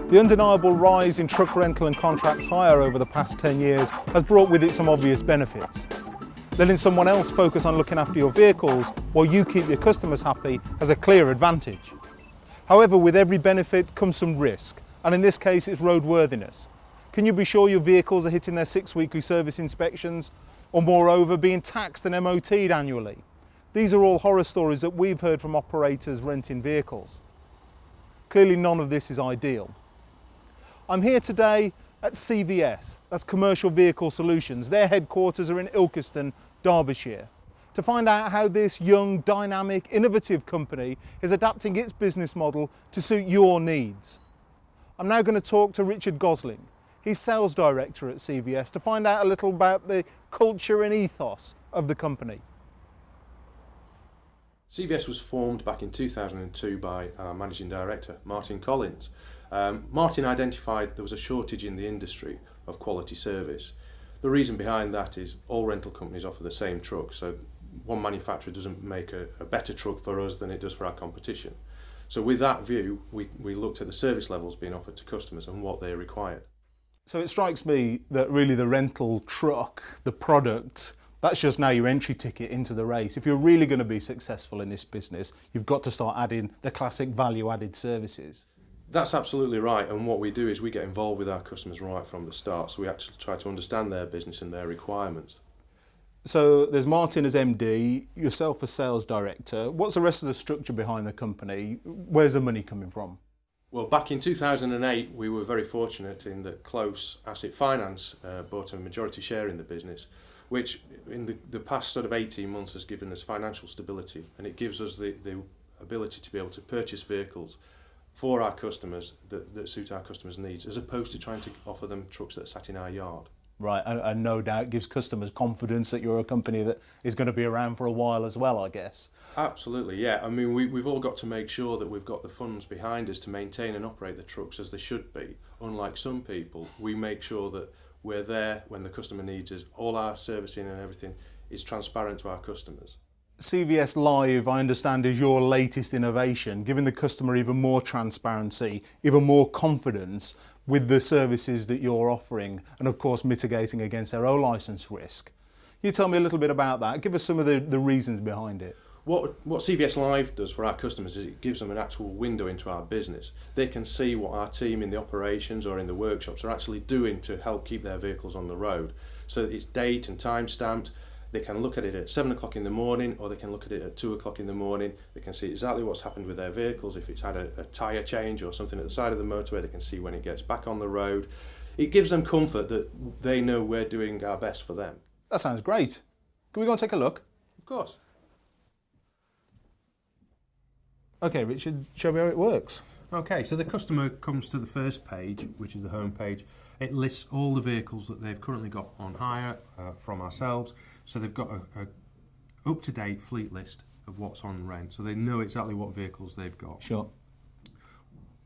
The undeniable rise in truck rental and contract hire over the past 10 years has brought with it some obvious benefits. Letting someone else focus on looking after your vehicles while you keep your customers happy has a clear advantage. However, with every benefit comes some risk, and in this case it's roadworthiness. Can you be sure your vehicles are hitting their 6 weekly service inspections, or moreover being taxed and MOT'd annually? These are all horror stories that we've heard from operators renting vehicles. Clearly none of this is ideal. I'm here today at CVS, that's Commercial Vehicle Solutions. Their headquarters are in Ilkeston, Derbyshire, to find out how this young, dynamic, innovative company is adapting its business model to suit your needs. I'm now going to talk to Richard Gosling. He's Sales Director at CVS, to find out a little about the culture and ethos of the company. CVS was formed back in 2002 by our Managing Director, Martin Collins. Martin identified there was a shortage in the industry of quality service. The reason behind that is all rental companies offer the same truck, so one manufacturer doesn't make a better truck for us than it does for our competition. So with that view, we looked at the service levels being offered to customers and what they required. So it strikes me that really the rental truck, the product, that's just now your entry ticket into the race. If you're really going to be successful in this business, you've got to start adding the classic value-added services. That's absolutely right, and what we do is we get involved with our customers right from the start, so we actually try to understand their business and their requirements. So there's Martin as MD, yourself as Sales Director. What's the rest of the structure behind the company? Where's the money coming from? Well, back in 2008, we were very fortunate in that Close Asset Finance bought a majority share in the business, which in the past sort of 18 months has given us financial stability, and it gives us the ability to be able to purchase vehicles for our customers that suit our customers' needs, as opposed to trying to offer them trucks that sat in our yard. Right, and no doubt gives customers confidence that you're a company that is going to be around for a while as well, I guess. Absolutely, yeah. I mean, we've all got to make sure that we've got the funds behind us to maintain and operate the trucks as they should be. Unlike some people, we make sure that we're there when the customer needs us. All our servicing and everything is transparent to our customers. CVS Live, I understand, is your latest innovation, giving the customer even more transparency, even more confidence with the services that you're offering, and of course mitigating against their own licence risk. Can you tell me a little bit about that? Give us some of the reasons behind it. What CVS Live does for our customers is it gives them an actual window into our business. They can see what our team in the operations or in the workshops are actually doing to help keep their vehicles on the road. So it's date and time stamped. They can look at it at 7 o'clock in the morning, or they can look at it at 2 o'clock in the morning. They can see exactly what's happened with their vehicles. If it's had a tyre change or something at the side of the motorway, they can see when it gets back on the road. It gives them comfort that they know we're doing our best for them. That sounds great. Can we go and take a look? Of course. Okay, Richard, show me how it works. Okay, so the customer comes to the first page, which is the home page. It lists all the vehicles that they've currently got on hire from ourselves. So they've got a up-to-date fleet list of what's on rent, so they know exactly what vehicles they've got. Sure.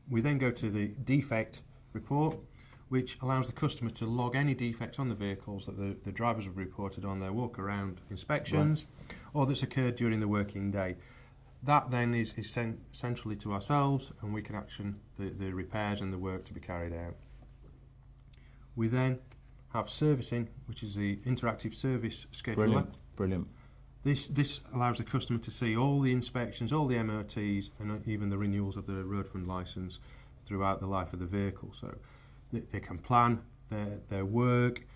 We then go to the defect report, which allows the customer to log any defects on the vehicles that the drivers have reported on their walk-around inspections, right, or that's occurred during the working day. That then is sent centrally to ourselves, and we can action the repairs and the work to be carried out. We then have servicing, which is the interactive service scheduler. Brilliant. This allows the customer to see all the inspections, all the MOTs, and even the renewals of the road fund licence throughout the life of the vehicle. So they can plan their work.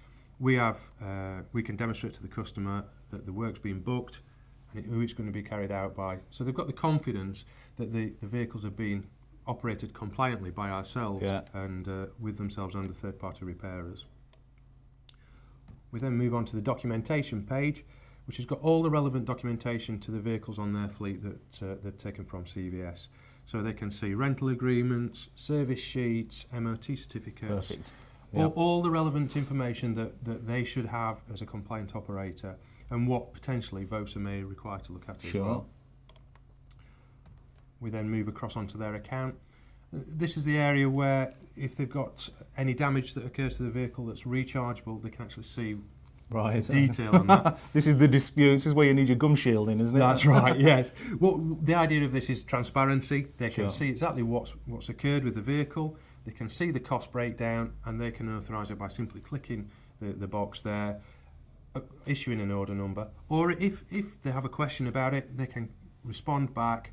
We can demonstrate to the customer that the work's been booked and who it's going to be carried out by. So they've got the confidence that the vehicles are being operated compliantly by ourselves, yeah, and with themselves and the third-party repairers. We then move on to the documentation page, which has got all the relevant documentation to the vehicles on their fleet that they've taken from CVS. So they can see rental agreements, service sheets, MOT certificates. Perfect. Yep. All the relevant information that they should have as a compliant operator, and what potentially VOSA may require to look at as well. We then move across onto their account. This is the area where if they've got any damage that occurs to the vehicle that's rechargeable, they can actually see detail on that. This is the dispute. This is where you need your gum shielding, isn't it? That's right, yes. Well, the idea of this is transparency. They can see exactly what's occurred with the vehicle. They can see the cost breakdown and they can authorise it by simply clicking the box there, issuing an order number, or if they have a question about it, they can respond back,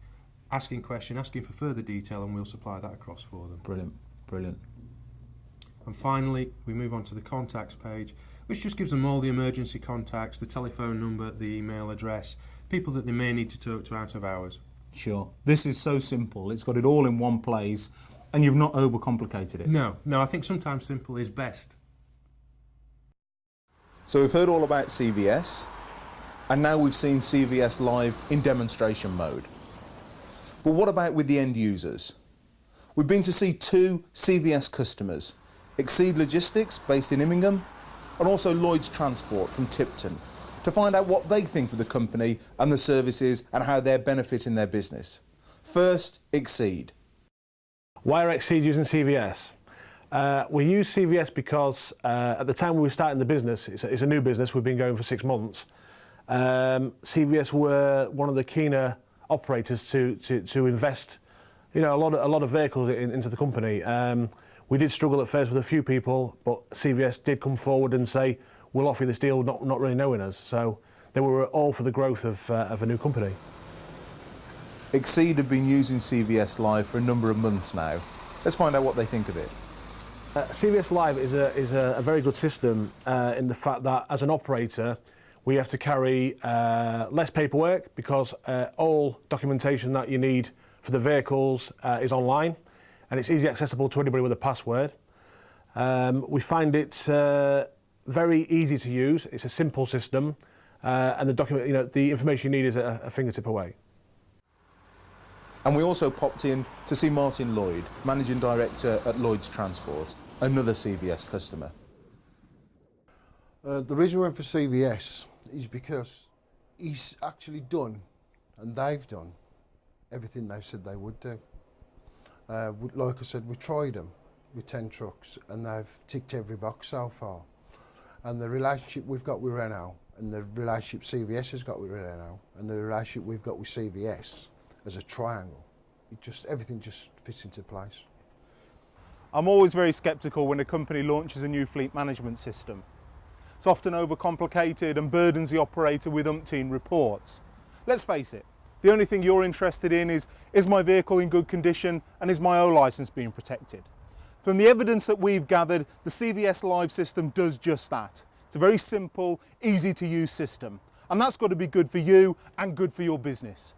asking for further detail, and we'll supply that across for them. Brilliant, brilliant. And finally, we move on to the contacts page, which just gives them all the emergency contacts, the telephone number, the email address, people that they may need to talk to out of hours. Sure. This is so simple. It's got it all in one place, and you've not overcomplicated it. No, I think sometimes simple is best. So we've heard all about CVS, and now we've seen CVS live in demonstration mode. But what about with the end users? We've been to see 2 CVS customers, Exceed Logistics based in Immingham, and also Lloyds Transport from Tipton, to find out what they think of the company and the services and how they're benefiting their business. First, Exceed. Why are Exceed using CVS? We use CVS because at the time we were starting the business, it's a new business, we've been going for 6 months, CVS were one of the keener operators to invest, a lot of vehicles into the company. We did struggle at first with a few people, but CVS did come forward and say, we'll offer you this deal, not really knowing us. So they were all for the growth of a new company. Exceed have been using CVS Live for a number of months now. Let's find out what they think of it. CVS Live is a very good system in the fact that as an operator, we have to carry less paperwork because all documentation that you need for the vehicles is online, and it's easily accessible to anybody with a password. We find it very easy to use. It's a simple system, and the information you need is a fingertip away. And we also popped in to see Martin Lloyd, Managing Director at Lloyds Transport, another CVS customer. The reason we went for CVS is because he's actually done, and they've done, everything they said they would do. Like I said, we tried them with 10 trucks, and they've ticked every box so far. And the relationship we've got with Renault, and the relationship CVS has got with Renault, and the relationship we've got with CVS as a triangle, everything just fits into place. I'm always very sceptical when a company launches a new fleet management system. It's often overcomplicated and burdens the operator with umpteen reports. Let's face it, the only thing you're interested in is my vehicle in good condition and is my O licence being protected? From the evidence that we've gathered, the CVS Live system does just that. It's a very simple, easy to use system, and that's got to be good for you and good for your business.